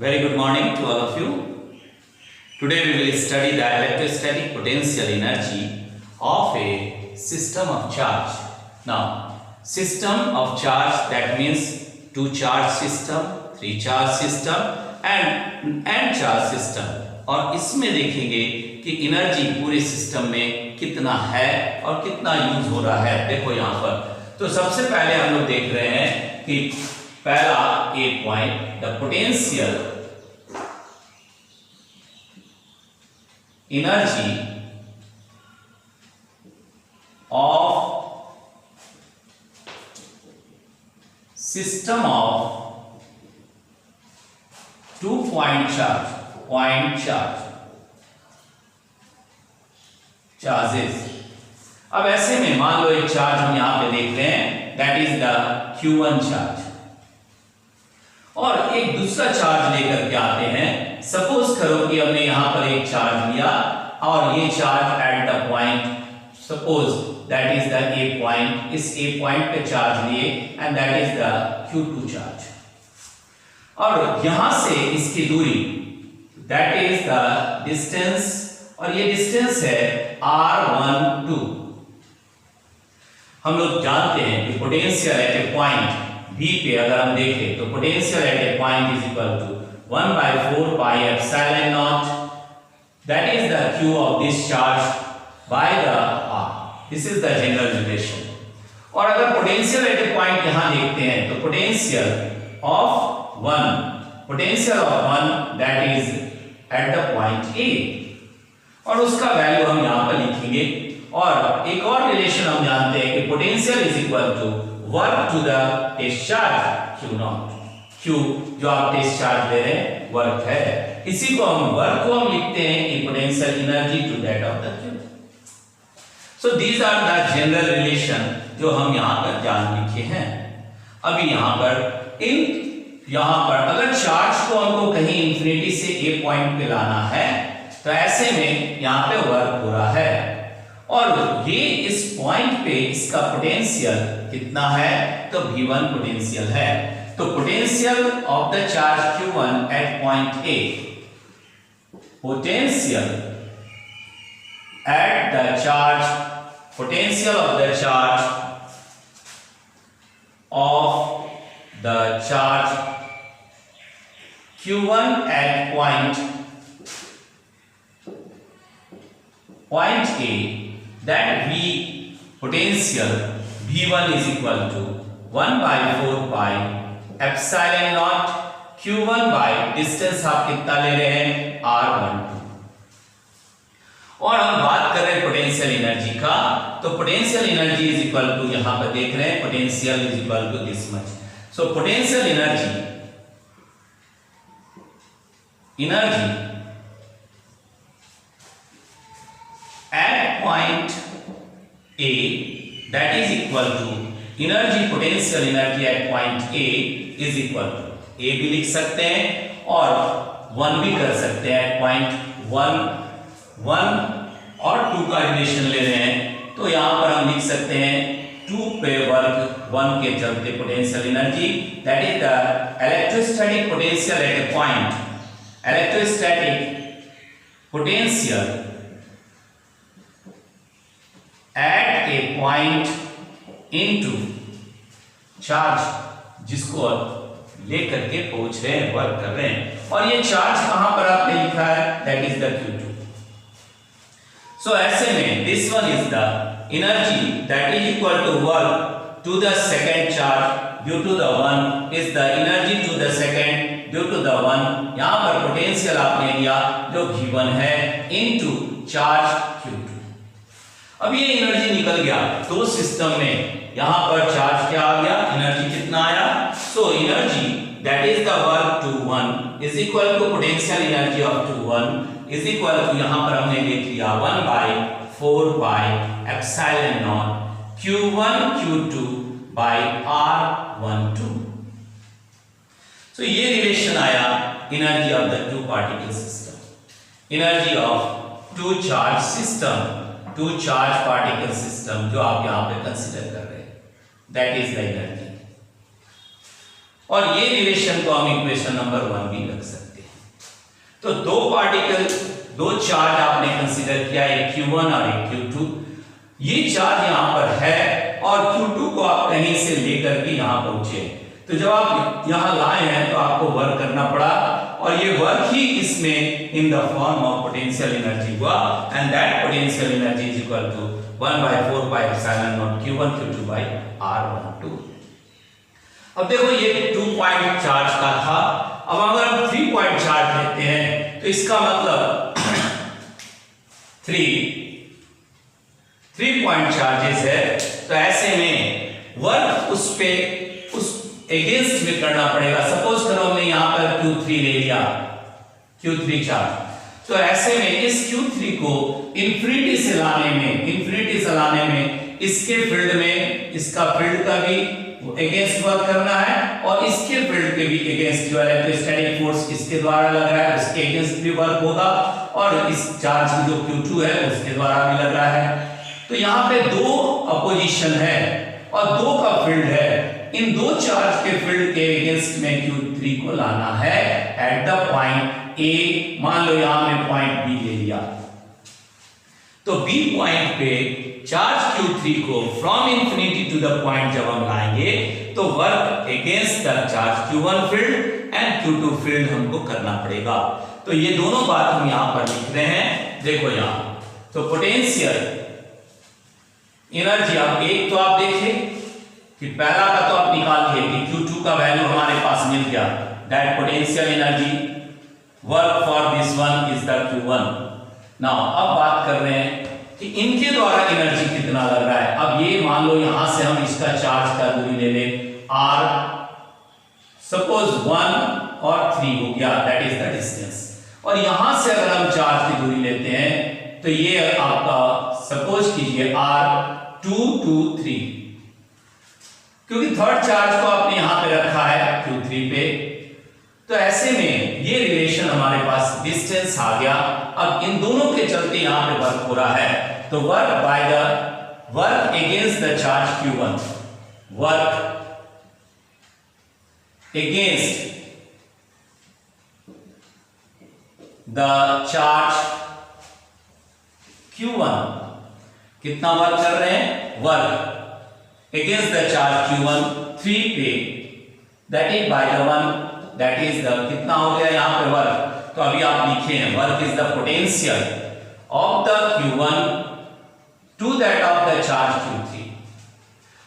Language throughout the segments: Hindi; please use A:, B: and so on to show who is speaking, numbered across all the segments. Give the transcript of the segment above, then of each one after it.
A: Very good morning to all of you. Today we will study the electrostatic potential energy of a system of charge. Now, system of charge, that means two charge system, three charge system and n charge system. और इसमें देखेंगे कि एनर्जी पूरे सिस्टम में कितना है और कितना यूज हो रहा है। देखो यहाँ पर तो सबसे पहले हम लोग देख रहे हैं कि पहला एक point, the potential energy of system of two point charges. अब ऐसे में मान लो एक चार्ज हम यहां पे देख रहे हैं, that is the Q1 charge, और एक दूसरा चार्ज लेकर के आते हैं। सपोज करो कि हमने यहां पर एक चार्ज लिया और ये charge at the point, suppose that is the A point, इस A पॉइंट पे चार्ज लिए and that is the Q2 charge, और यहां से इसकी दूरी दैट इज द डिस्टेंस, और ये डिस्टेंस है R12। हम लोग जानते हैं कि potential at a point B पे अगर हम देखें तो potential at a point is equal to 1/4 pi epsilon naught, that is the Q of this charge by the R। This is the general relation. और अगर पोटेंशियल एट ए पॉइंट यहां देखते हैं तो potential of one that is at the point A, और उसका वैल्यू हम यहां पर लिखेंगे। और एक और रिलेशन हम जानते हैं कि potential is equal to work to the test charge Q0। Q जो आप टेस्ट चार्ज ले रहे हैं वर्क है, इसी को हम वर्क को हम लिखते हैं कि potential energy to that of the Q। So these are the general relation जो हम यहां पर जान लिखे हैं। अभी यहां पर अगर चार्ज को हमको कहीं इंफिनिटी से A पॉइंट पे लाना है तो ऐसे में यहां पे वर्क हो रहा है, और ये इस पॉइंट पे इसका पोटेंशियल कितना है तो V1 पोटेंशियल है। तो potential of the charge Q1 at point A, potential at the charge, potential of the charge Q1 at point A, that V potential V1 is equal to 1/4 pi epsilon naught Q1 by distance आप कितना ले रहे हैं R12। और हम बात कर रहे हैं पोटेंशियल एनर्जी का, तो potential energy is equal to, यहां पर देख रहे हैं potential is equal to this much. So potential energy at point A, that is equal to energy, potential energy at point A is equal to, A भी लिख सकते हैं और 1 भी कर सकते हैं। पॉइंट 1 और 2 का रिलेशन ले रहे हैं तो यहां पर हम लिख सकते हैं 2 पे वर्क 1 के चलते potential energy, that is the electrostatic potential at a point, electrostatic potential at a point into charge, जिसको लेकर के पहुंच रहे हैं, वर्क कर रहे हैं, और ये चार्ज कहां पर आपने लिखा है, that is the Q2। So ऐसे में this one is the energy that is equal to work to the second charge due to the one is the energy to the second due to the one. यहां पर पोटेंशियल आपने लिया जो V1 है इनटू चार्ज Q2। अब ये एनर्जी निकल गया तो सिस्टम में यहां पर चार्ज क्या आ गया, एनर्जी कितना आया। So energy that is the work two 1 is equal to potential energy of two 1 is equal to, यहां पर हमने लिख लिया 1/4 pi epsilon not Q1 Q2 by R12। So ये रिलेशन आया energy of the two particle system, energy of two charge system, two charge particle system जो आप यहां पे कंसीडर कर रहे हैं, दैट इज द एनर्जी। और ये रिलेशन को हम इक्वेशन नंबर 1 भी रख सकते हैं। तो दो चार्ज आपने कंसीडर किया, एक Q1 और एक Q2। ये चार्ज यहां पर है और Q2 को आप कहीं से लेकर के यहां पहुंचे। तो जब आप यहां लाए हैं तो आपको वर्क करना पड़ा और ये वर्क ही इसमें in the form of potential energy हुआ, and that potential energy is equal to 1/4 pi epsilon not Q1 Q2 by R12। अब देखो ये 2 पॉइंट चार्ज का था। अब अगर हम 3 पॉइंट चार्ज लेते हैं तो इसका मतलब 3 पॉइंट चार्जेस है, तो ऐसे में वर्क उस एगेंस्ट में करना पड़ेगा। सपोज करो हमने यहां पर Q3 ले लिया, Q3 चार्ज, तो ऐसे में इस Q3 को इंफिनिटी से लाने में इसके फील्ड में इसका फील्ड का भी अगेंस्ट वर्क करना है और इसके फील्ड के भी अगेंस्ट जो है, तो स्टैटिक फोर्स इसके द्वारा लग रहा है, उसके अगेंस्ट भी वर्क होगा और इस चार्ज की जो Q2 है उसके द्वारा भी लग रहा है। तो यहाँ पे 2 अपोजिशन है और 2 का फील्ड है। इन 2 चार्ज के फील्ड के अगेंस्ट में Q3 को लाना है एट द पॉइंट A। मान लो यहां में पॉइंट B ले लिया, तो B पॉइंट पे चार्ज Q3 को from infinity to the point जब हम लाएंगे तो work against the charge Q1 field and Q2 field हमको करना पड़ेगा। तो ये दोनों बात हम यहां पर लिख रहे हैं। देखो यहां तो पोटेंशियल एनर्जी आप एक तो आप देखें कि पहला का तो आप निकाल दिए कि Q2 का वैल्यू हमारे पास मिल गया, that potential energy work for this one is the Q1। Now अब बात कर रहे हैं कि इनके द्वारा एनर्जी कितना लग रहा है। अब ये मान लो यहां से हम इसका चार्ज का दूरी ले ले R, सपोज 1 और 3 हो गया, दैट इज द डिस्टेंस। और यहां से अगर हम चार्ज की दूरी लेते हैं तो ये आपका सपोज कीजिए R2 2 3, क्योंकि थर्ड चार्ज को आपने यहां पे रखा है Q3 पे, तो ऐसे में ये रिलेशन हमारे पास डिस्टेंस आ गया। अब इन दोनों के चलते यहां पे वर्क हो रहा है, तो work against the charge Q1, work against the charge Q1 कितना वर्क कर रहे हैं, work against the charge Q1 3 पे, that is by the 1, that is the कितना हो गया यहां पे वर्क। तो अभी आप लिखे हैं work is the potential of the Q1 to that of the charge Q3,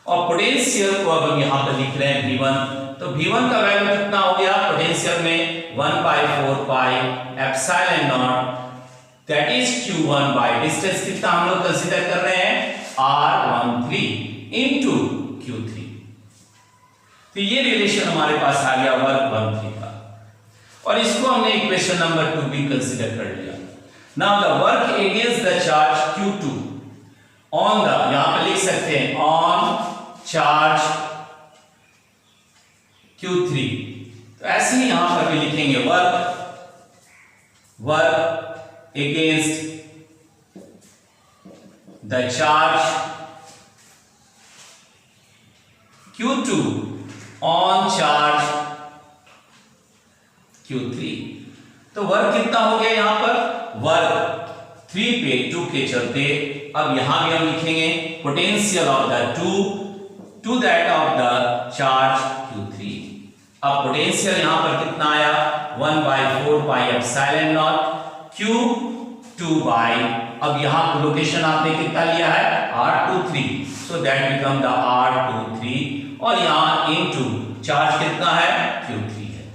A: और पोटेंशियल को अब हम यहां पर लिख रहे हैं V1। तो V1 का वैल्यू कितना हो गया पोटेंशियल में 1/4 pi epsilon naught, that is Q1 by distance कितना हम लोग कंसीडर कर रहे हैं R13 इनटू Q3। तो ये रिलेशन हमारे पास आ गया वर्क 13 का, और इसको हमने इक्वेशन नंबर 2 भी कंसीडर कर लिया। Now the work against the charge Q2 on the, यहां पे लिख सकते हैं ऑन चार्ज Q3, तो ऐसे ही यहां पर भी लिखेंगे work against the charge Q2 on charge Q3। तो वर्क कितना हो गया यहां पर, वर्क 3 पे 2 के चलते अब यहां भी हम लिखेंगे potential of the 2 to that of the charge Q3। अब पोटेंशियल यहां पर कितना आया 1/4 pi epsilon not Q2 bye, अब यहां लोकेशन आपने कितना लिया है R23, so that become the R23, और यहां इनटू चार्ज कितना है Q3 है।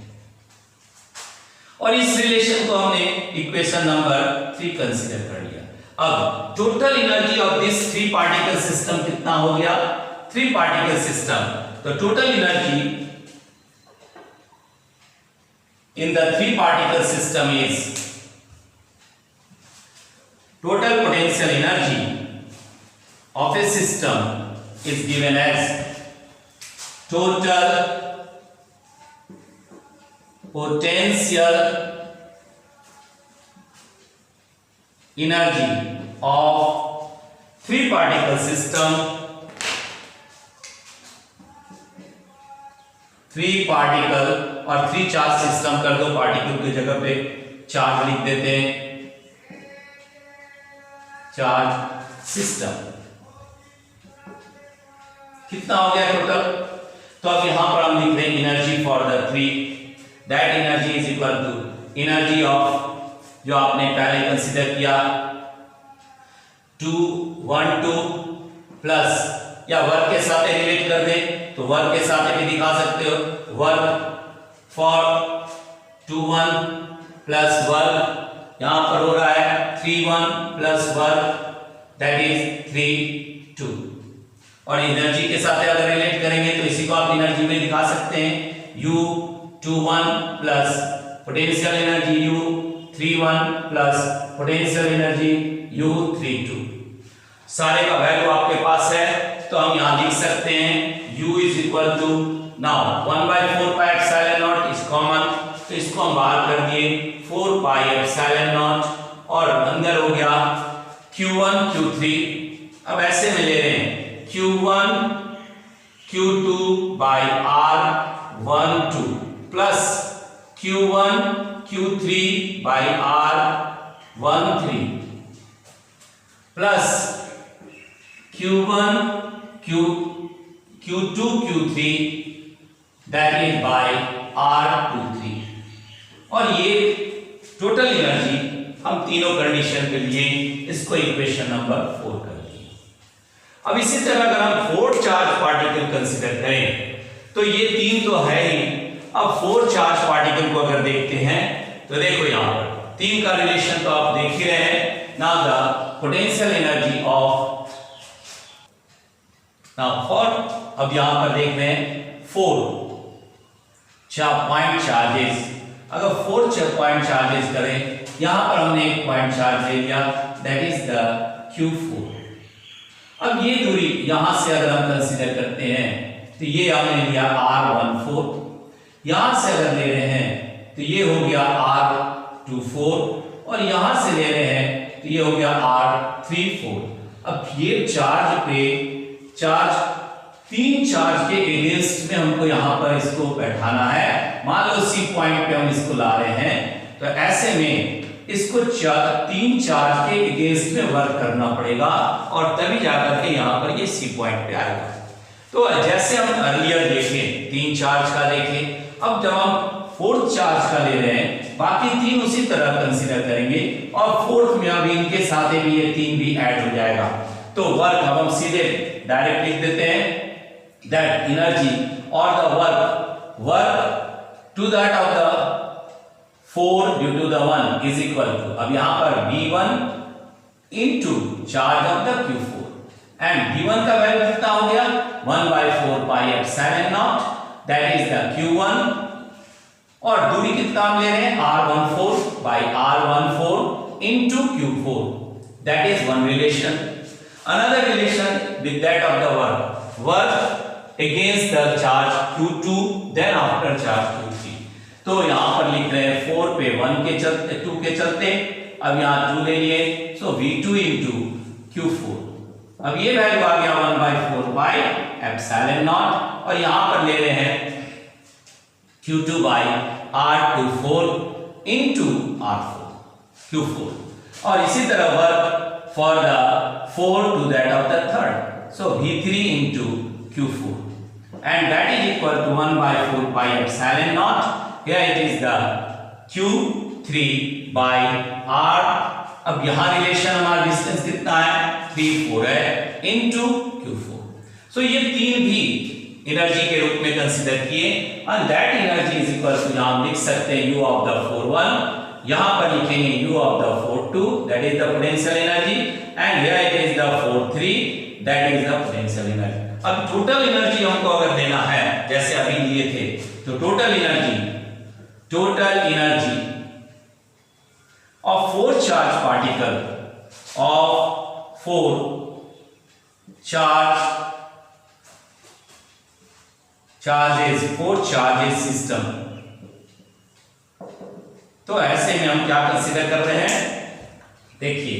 A: और इस रिलेशन को हमने इक्वेशन नंबर 3 कंसीडर कर लिया। अब total energy of this 3 particle system कितना हो गया, 3 पार्टिकल सिस्टम। तो total energy in the 3 particle system is, total potential energy of a system is given as total potential energy of 3 particle system, 3 particle और 3 चार्ज सिस्टम कर दो पार्टिकल की जगह पे, चार्ज लिख देते हैं, चार्ज सिस्टम। कितना हो गया टोटल? तो अब यहां पर हम लिख रहे हैं energy for the 3, that energy is equal to energy of, जो आपने पहले कंसीडर किया 212 प्लस, या वर्क के साथ रिलेट कर दे तो वर्क के साथ भी दिखा सकते हो, वर्क फॉर 21 प्लस वर्क, यहां पर हो रहा है 31 प्लस वर्क, दैट इज 32। और एनर्जी के साथ अगर रिलेट करेंगे तो इसी को आप एनर्जी में दिखा सकते हैं, U21 plus potential energy U31 plus potential energy U32। सारे का वैल्यू आपके पास है तो हम यहां लिख सकते हैं U is equal to, now 1/4 pi epsilon naught is common, तो इसको हम बाहर कर दिए 4 पाई एप्सिलॉन नॉट, और अंदर हो गया Q1 Q3। अब ऐसे में ले रहे हैं Q1 Q2 by R12 plus Q1 Q3 by R13 plus Q1 Q2 Q3 that is by R23। और ये टोटल एनर्जी हम तीनों कंडीशन के लिए इसको इक्वेशन नंबर 4 कर दिए। अब इसी तरह अगर हम 4 चार्ज पार्टिकल कंसीडर करें तो ये 3 तो है ही, अब 4 चार्ज पार्टिकल को अगर देखते हैं तो देखो यहां पर 3 का रिलेशन तो आप देख ही रहे हैं। Now the potential energy of, now for, अब यहां पर देख रहे हैं 4 पॉइंट चार्जेस, अगर 4 पॉइंट चार्जेस करें, यहां पर हमने एक पॉइंट चार्ज ले लिया दैट इज द Q4। अब ये दूरी यहां से अगर हम कंसीडर करते हैं तो ये हमने लिया R14, यहां से अगर ले रहे हैं तो ये हो गया R24, और यहां से ले रहे हैं तो ये हो गया R34। अब ये चार्ज पे चार्ज, 3 चार्ज के एगेंस्ट में हमको यहां पर इसको बैठाना है। मान लो सी पॉइंट पे हम इसको ला रहे हैं, तो ऐसे में इसको 3 चार्ज के एगेंस्ट में वर्क करना पड़ेगा, और तभी जाकर के यहां पर ये सी पॉइंट पे आएगा। तो जैसे हम अर्लियर देखे 3 चार्ज का देखे, अब जब हम 4th चार्ज का ले रहे हैं, बाकी 3 उसी तरह कंसीडर करेंगे, और 4th में अभी इनके साथ भी ये 3 भी ऐड हो जाएगा। तो वर्क अब हम सीधे डायरेक्ट लिख देते हैं, दैट एनर्जी और the work to that of the 4 due to the 1 is equal to, अब यहां पर V1 into charge of the Q4, and V1 का वैल्यू कितना हो गया 1/4 pi epsilon naught, that is the Q1, और दूरी कितना हम ले रहे हैं R14 by R14 into Q4, that is one relation. Another relation with that of the work against the charge Q2, then after charge Q3। तो यहां पर लिख रहे हैं 4 पे 1 के चलते 2 के चलते, अब यहां 2 ले लिए, so V2 into Q4। अब ये वैल्यू आ गया 1/4 पाई एप्सिलॉन नॉट, और यहां पर ले रहे हैं Q2 by R24 into R4 Q4, और इसी तरह work for the 4 to that of the 3rd, so V3 into Q4, and that is equal to 1/4 pi epsilon naught, here it is the Q3 by R। अब यहाँ रिलेशन हमारा डिस्टेंस कितना है 3 4 है into Q4, so ये 3 भी एनर्जी के रूप में कंसीडर किए, and that energy is equal to, यहाँ हम लिख सकते हैं U of the 41, यहां पर लिखेंगे U of the 42, that is the potential energy, and here it is the 43, that is the potential energy। अब टोटल एनर्जी हमको अगर देना है जैसे अभी लिए थे, तो total energy of 4 charge particle of 4 charges system, तो ऐसे में हम क्या कंसीडर कर रहे हैं, देखिए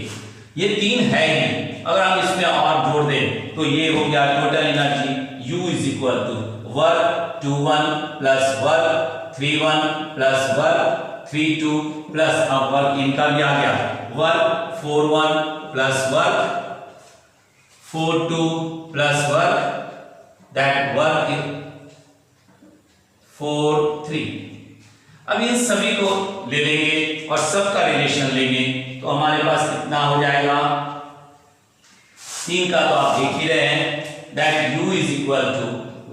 A: ये 3 है ही, अगर हम इसमें और जोड़ दें तो ये हो गया total energy U is equal to work 21 plus work 31 plus work 3 2 plus अब वर्क इनका भी आ गया, work 4 1 plus work 4 2 plus work, that work 4 3। अब इन सभी को ले लेंगे और सबका रिलेशन लेंगे तो हमारे पास कितना हो जाएगा, 3 का तो आप देख ही रहे हैं, that u is equal to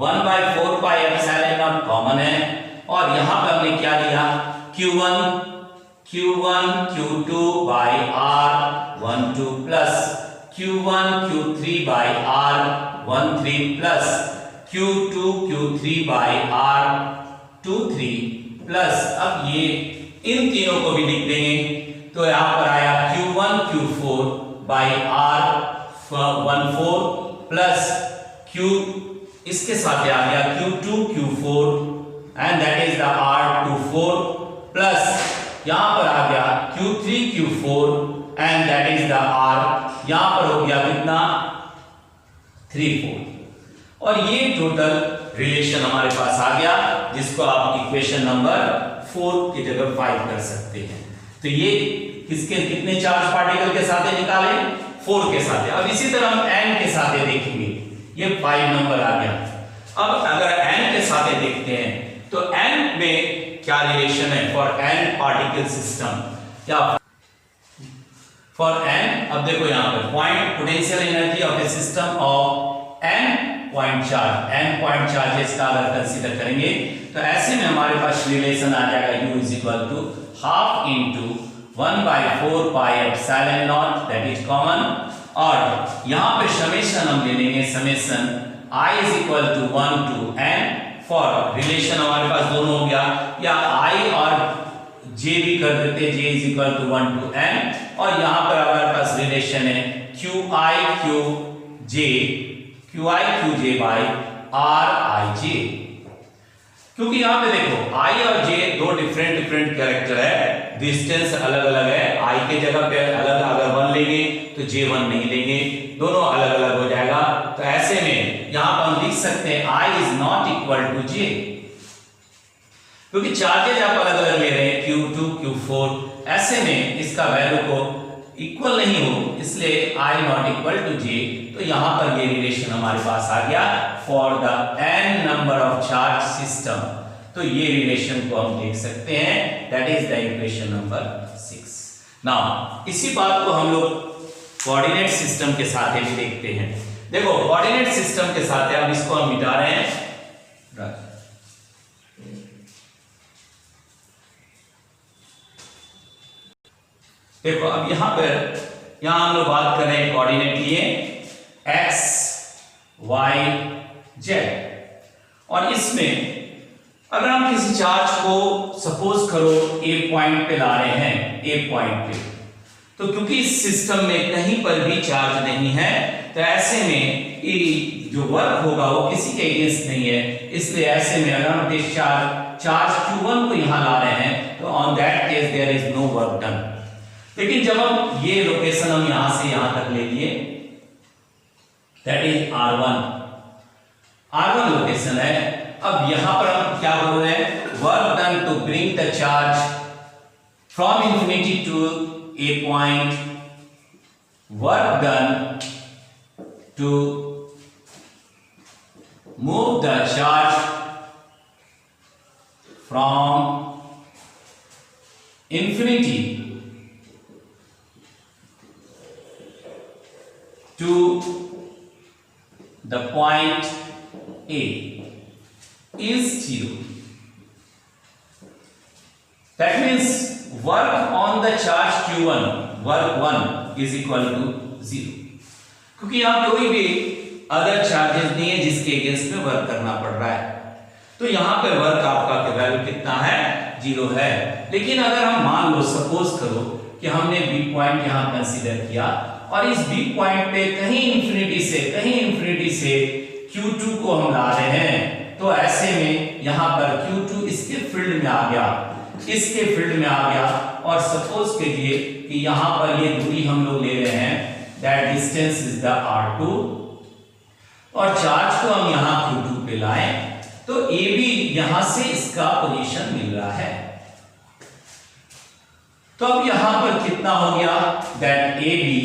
A: 1/4 pi epsilon naught common है और यहां पे हमने क्या लिया, q1 q2 by r12 plus q1 q3 by r13 plus q2 q3 by r23 plus, अब ये इन तीनों को भी लिख देंगे तो यहां पर आया q1 q4 by r14 plus q, इसके साथ आ गया q2 q4 and that is the r24 plus यहां पर आ गया q3 q4 and that is the r, यहां पर हो गया कितना 3 4 और ये टोटल रिलेशन हमारे पास आ गया जिसको आप इक्वेशन नंबर 4 की जगह 5 कर सकते हैं। तो ये किसके कितने चार्ज पार्टिकल के साथ निकाले, 4 के साथ। अब इसी तरह हम n के साथ देखेंगे, ये 5 नंबर आ गया। अब अगर n के साथ देखते हैं तो n में क्या रिलेशन है, फॉर n पार्टिकल सिस्टम या फॉर n, अब देखो यहां पर point potential energy of A system of n point charge, n point charges का अगर कंसीडर करेंगे तो ऐसे में हमारे पास रिलेशन आ जाएगा u is equal to half into 1/4 pi epsilon naught, that is common, और यहां पे समेशन हम ले लेंगे, summation i is equal to 1 to n, for relation हमारे पास दोनों हो गया, या i और j भी कर देते, j is equal to 1 to n, और यहां पर हमारे पास रिलेशन है qi qj by rij, क्योंकि यहां पे देखो i और j दो डिफरेंट कैरेक्टर है, डिस्टेंस अलग अलग है, i के जगह पे अलग अगर 1 लेंगे तो j 1 नहीं लेंगे, दोनों अलग अलग हो जाएगा। तो ऐसे में यहां पर हम लिख सकते हैं i is not equal to j, क्योंकि चार्जेज आप अलग अलग ले रहे हैं q2 q4, ऐसे में इसका वैल्यू को इक्वल नहीं हो, इसलिए i not equal to j। तो यहां पर ये रिलेशन हमारे पास आ गया for the n number of charge system, तो ये रिलेशन को हम देख सकते हैं, that is the equation number 6। Now इसी बात को हम लोग कोऑर्डिनेट सिस्टम के साथ भी देखते हैं। देखो कोऑर्डिनेट सिस्टम के साथ अब इसको हम मिटा रहे हैं, देखो अब यहां हम लोग बात कर रहे हैं कोऑर्डिनेट लिए x y z, और इसमें अगर हम किसी चार्ज को सपोज करो a पॉइंट पे ला रहे हैं, a पॉइंट पे, तो क्योंकि इस सिस्टम में कहीं पर भी चार्ज नहीं है तो ऐसे में जो वर्क होगा वो किसी के अगेंस्ट नहीं है, इसलिए ऐसे में अगर हम चार्ज q1 को यहां ला रहे हैं तो on that case there is no work done. लेकिन जब हम ये लोकेशन हम यहां से यहां तक ले लिए, दैट इज r1 लोकेशन है, अब यहां पर हम क्या बोल रहे हैं, work done to bring the charge from infinity to a point, work done to move the charge from infinity to the point A is 0. That means work on the charge q1, work 1 is equal to 0, क्योंकि यहां कोई भी अदर चार्जेस नहीं है जिसके अगेंस्ट में वर्क करना पड़ रहा है, तो यहां पे वर्क आपका वैल्यू कितना है, 0 है। लेकिन अगर हम मान लो सपोज करो कि हमने बी पॉइंट यहां कंसीडर किया और इस बी पॉइंट पे कहीं इंफिनिटी से q2 को हम ला रहे हैं, तो ऐसे में यहां पर q2 इसके फील्ड में आ गया, और सपोज कीजिए कि यहां पर ये दूरी हम लोग ले रहे हैं, that distance is the r2, और चार्ज को हम यहां q2 पे लाएं तो AB यहां से इसका पोजीशन मिल रहा है। तो अब यहां पर कितना हो गया, that A B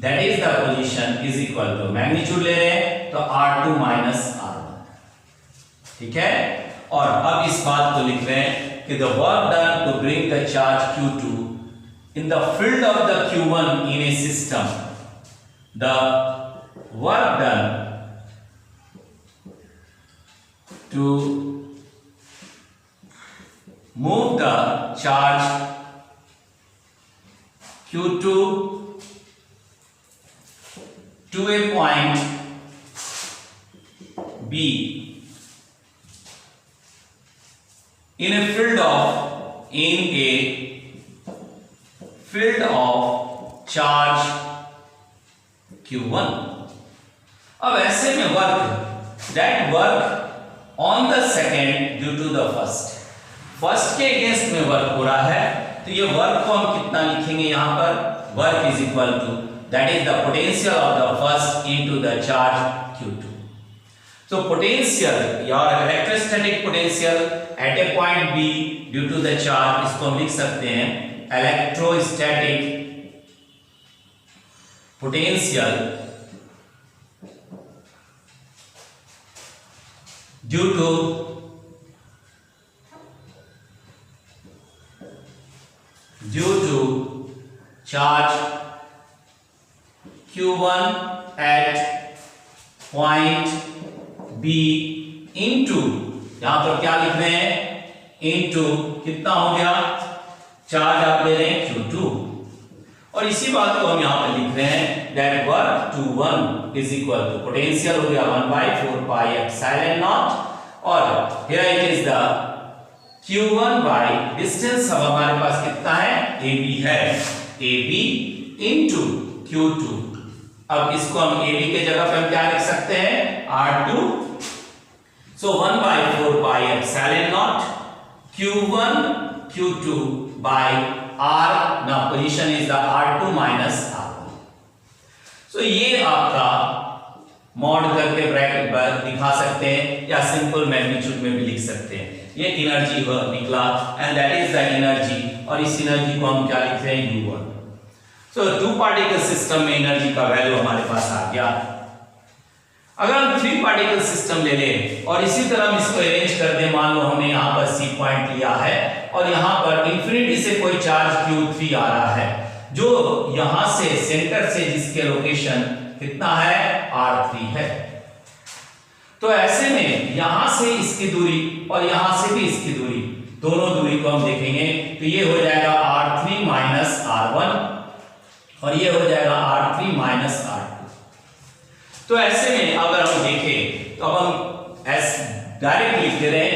A: that is the position is equal to magnitude ले रहे हैं तो R2 माइनस R1, ठीक है। और अब इस बात को लिख रहे हैं कि the work done to bring the charge Q2 in the field of the Q1 in a system, the work done to move the charge Q2 to a point B in a field of charge Q1। अब ऐसे में work on the second due to the first के अगेंस्ट में वर्क हो रहा है, तो ये वर्क को हम कितना लिखेंगे यहां पर, work is equal to that is the potential of the first into the charge Q2। तो पोटेंशियल या electrostatic potential at a point B due to the charge, इसको हम लिख सकते हैं electrostatic potential due to charge Q1 at point B into, यहां पर क्या लिख रहे हैं, into कितना हो गया, चार्ज आप ले रहे हैं Q2, और इसी बात को हम यहां पर लिख रहे हैं that work two 1 is equal to potential हो गया 1/4 पाई एप्सिलॉन नॉट, और here it is the Q1 by distance. अब हमारे पास कितना है, AB है, AB into Q2। अब इसको हम AB के जगह पे हम क्या लिख सकते हैं, R2, so 1/4 pi epsilon not Q1 Q2 by R, now position is the R2 minus R1। so ये आपका मॉड करके ब्रैकेट पर दिखा सकते हैं या सिंपल मैग्नीट्यूड में भी लिख सकते हैं। ये एनर्जी निकला and that is the energy, और इस एनर्जी को हम क्या लिख रहे हैं, U1। So two particle system में एनर्जी का वैल्यू हमारे पास आ गया। अगर हम 3 पार्टिकल सिस्टम ले लें और इसी तरह हम इसको अरेंज कर दें, मान लो हमने यहाँ पर C पॉइंट लिया है और यहाँ पर इंफिनिटी से कोई चार्ज Q3 आ रहा है, जो यहाँ से सेंटर से जिसके लोकेशन कितना है, R3 है। तो ऐसे में यहां से इसकी दूरी और यहां से भी इसकी दूरी, दोनों दूरी को हम देखेंगे तो ये हो जाएगा R3 माइनस R1 और ये हो जाएगा R3 माइनस R2। तो ऐसे में अगर हम देखें तो अब हम डायरेक्ट लिख दे रहे हैं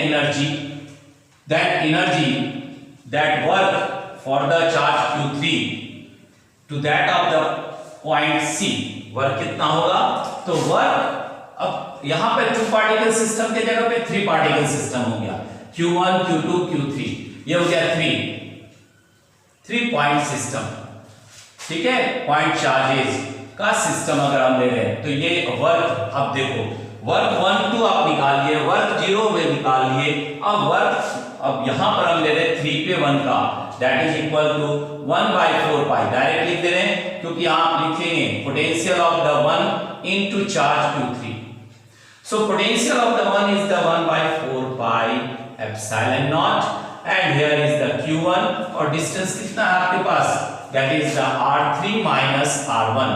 A: energy that work for the charge Q3 to that of the point C, वर्क कितना होगा, तो वर्क अब यहां पे 2 पार्टिकल सिस्टम के जगह पे 3 पार्टिकल सिस्टम हो गया, Q1 Q2 Q3, ये हो गया 3 पॉइंट सिस्टम, ठीक है, पॉइंट चार्जेस का सिस्टम अगर हम ले रहे हैं तो ये वर्क, अब देखो वर्क 1 2 आप निकाल लिए, वर्क 0 में निकाल लिए, अब वर्क अब यहां पर हम ले रहे हैं 3 पे 1 का, that is equal to 1/4 pi, direct लिख दे रहे हैं क्योंकि आप लिखेंगे potential of the 1 into charge Q3। So potential of the 1 is the 1/4 pi epsilon naught and here is the Q1 और distance कितना है आपके पास, that is the R3 minus R1,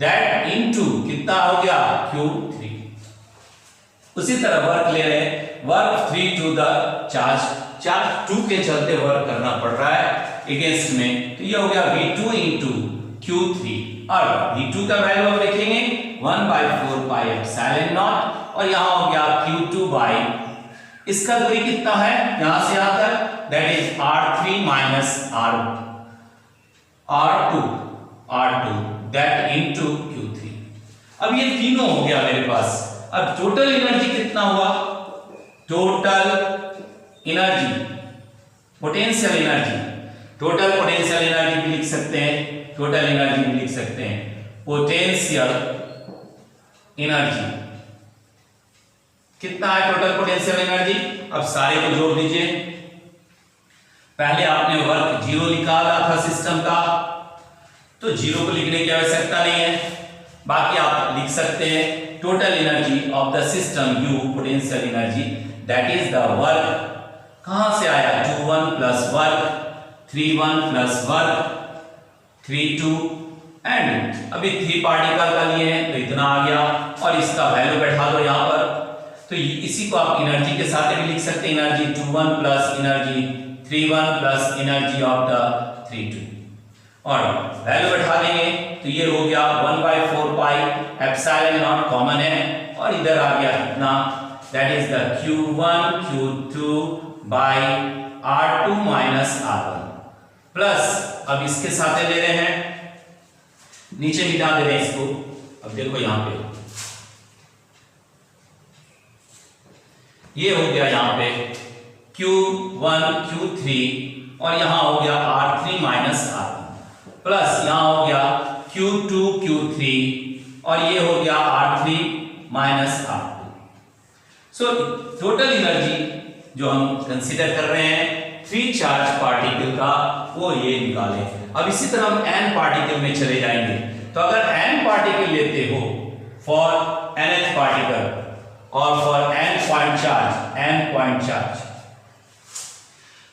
A: that into कितना हो गया Q3। उसी तरह वर्क ले रहे हैं, वर्क 3 to the चार्ज 2 के चलते वर्क करना पड़ रहा है अगेंस्ट में, तो ये हो गया V2 into Q3 और V2 का वैल्यू आप देखेंगे 1/4 पाई एप्सिलॉन नॉट और यहां हो गया Q2 बाई इसका दूरी कितना है यहां से यहां तक, that is R3 minus R2 that into Q3। अब ये तीनों हो गया मेरे पास। अब टोटल एनर्जी कितना हुआ, total energy potential energy, total potential energy भी लिख सकते हैं, टोटल एनर्जी भी लिख सकते हैं, पोटेंशियल एनर्जी कितना है टोटल पोटेंशियल एनर्जी, अब सारे को जोड़ दीजिए, पहले आपने वर्क 0 निकाला था सिस्टम का, तो 0 को लिखने की आवश्यकता नहीं है। बाकी आप लिख सकते हैं total energy of the system U, potential energy, that is the work, कहां से आया 2 1 plus work 3 1 plus work 3 2, and अभी 3 पार्टिकल का लिए हैं तो इतना आ गया, और इसका वैल्यू बैठा दो यहाँ पर। तो इसी को आप एनर्जी के साथ भी लिख सकते हैं, energy 2 1 plus energy 3 1 plus energy of the 3 2, और वैल्यू बैठा देंगे तो ये हो गया 1/4 पाई एप्सिलॉन नॉट कॉमन है, और इधर आ गया कितना, that is the Q1 Q2 by R2 minus R1 plus, अब इसके साथ ले रहे हैं, नीचे मिटा दे रहे हैं इसको। अब देखो यहां पे ये हो गया यहाँ पे Q1 Q3, और यहां हो गया R3 माइनस R1 प्लस यहां हो गया Q2 Q3, और ये हो गया R3 minus R2। So total energy जो हम कंसीडर कर रहे हैं 3 चार्ज पार्टिकल का, वो ये निकाले। अब इसी तरह हम n पार्टिकल में चले जाएंगे, तो अगर n पार्टिकल लेते हो फॉर nth पार्टिकल और फॉर n पॉइंट चार्ज,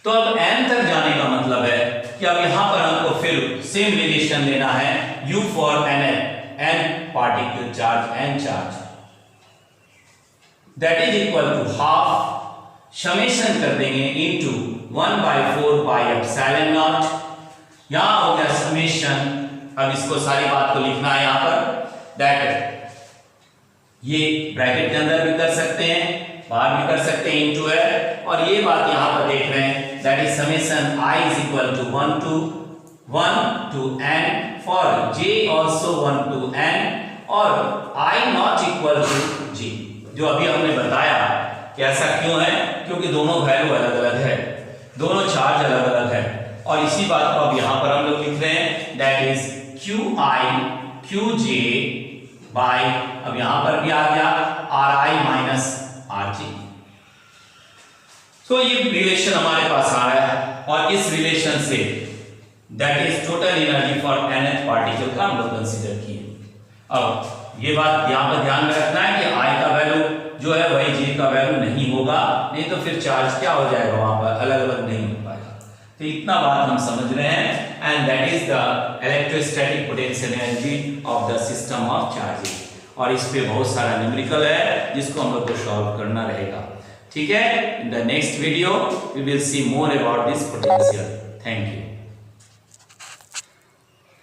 A: तो अब n तक जाने का मतलब है कि अब यहां पर हमको फिर सेम रिलेशन लेना है U for n particle charge, n charge, that is equal to half summation कर देंगे इनटू 1/4 पाई एप्सिलॉन नॉट, यहां हो गया समेशन। अब इसको सारी बात को लिखना है यहां पर, दैट ये ब्रैकेट के अंदर भी कर सकते हैं, बाहर भी कर सकते हैं, इनटू है, और ये बात यहां पर देख रहे हैं, that is summation I is equal to 1 to n for j also 1 to n, और I not equal to j, जो अभी हमने बताया कि ऐसा क्यों है, क्योंकि दोनों वैल्यू अलग अलग है, दोनों चार्ज अलग अलग है, और इसी बात को अब यहां पर हम लोग लिख रहे हैं, that is QI QJ by, अब यहां पर भी आ गया RI माइनस RJ। तो ये रिलेशन हमारे पास आ रहा है, और इस relation say that is total energy for nth particle का हम लोग कंसीडर किए। अब ये बात यहां पर ध्यान में रखना है कि I का वैल्यू जो है वही J का वैल्यू नहीं होगा, नहीं तो फिर चार्ज क्या हो जाएगा वहां पर, अलग अलग नहीं हो पाएगा। तो इतना बात हम समझ रहे हैं, and that is the electrostatic potential energy of the system of charges, और इस पे बहुत सारा न्यूमेरिकल है जिसको हम लोग को सॉल्व करना रहेगा। ठीक है, in the next video we will see more about this potential. Thank you.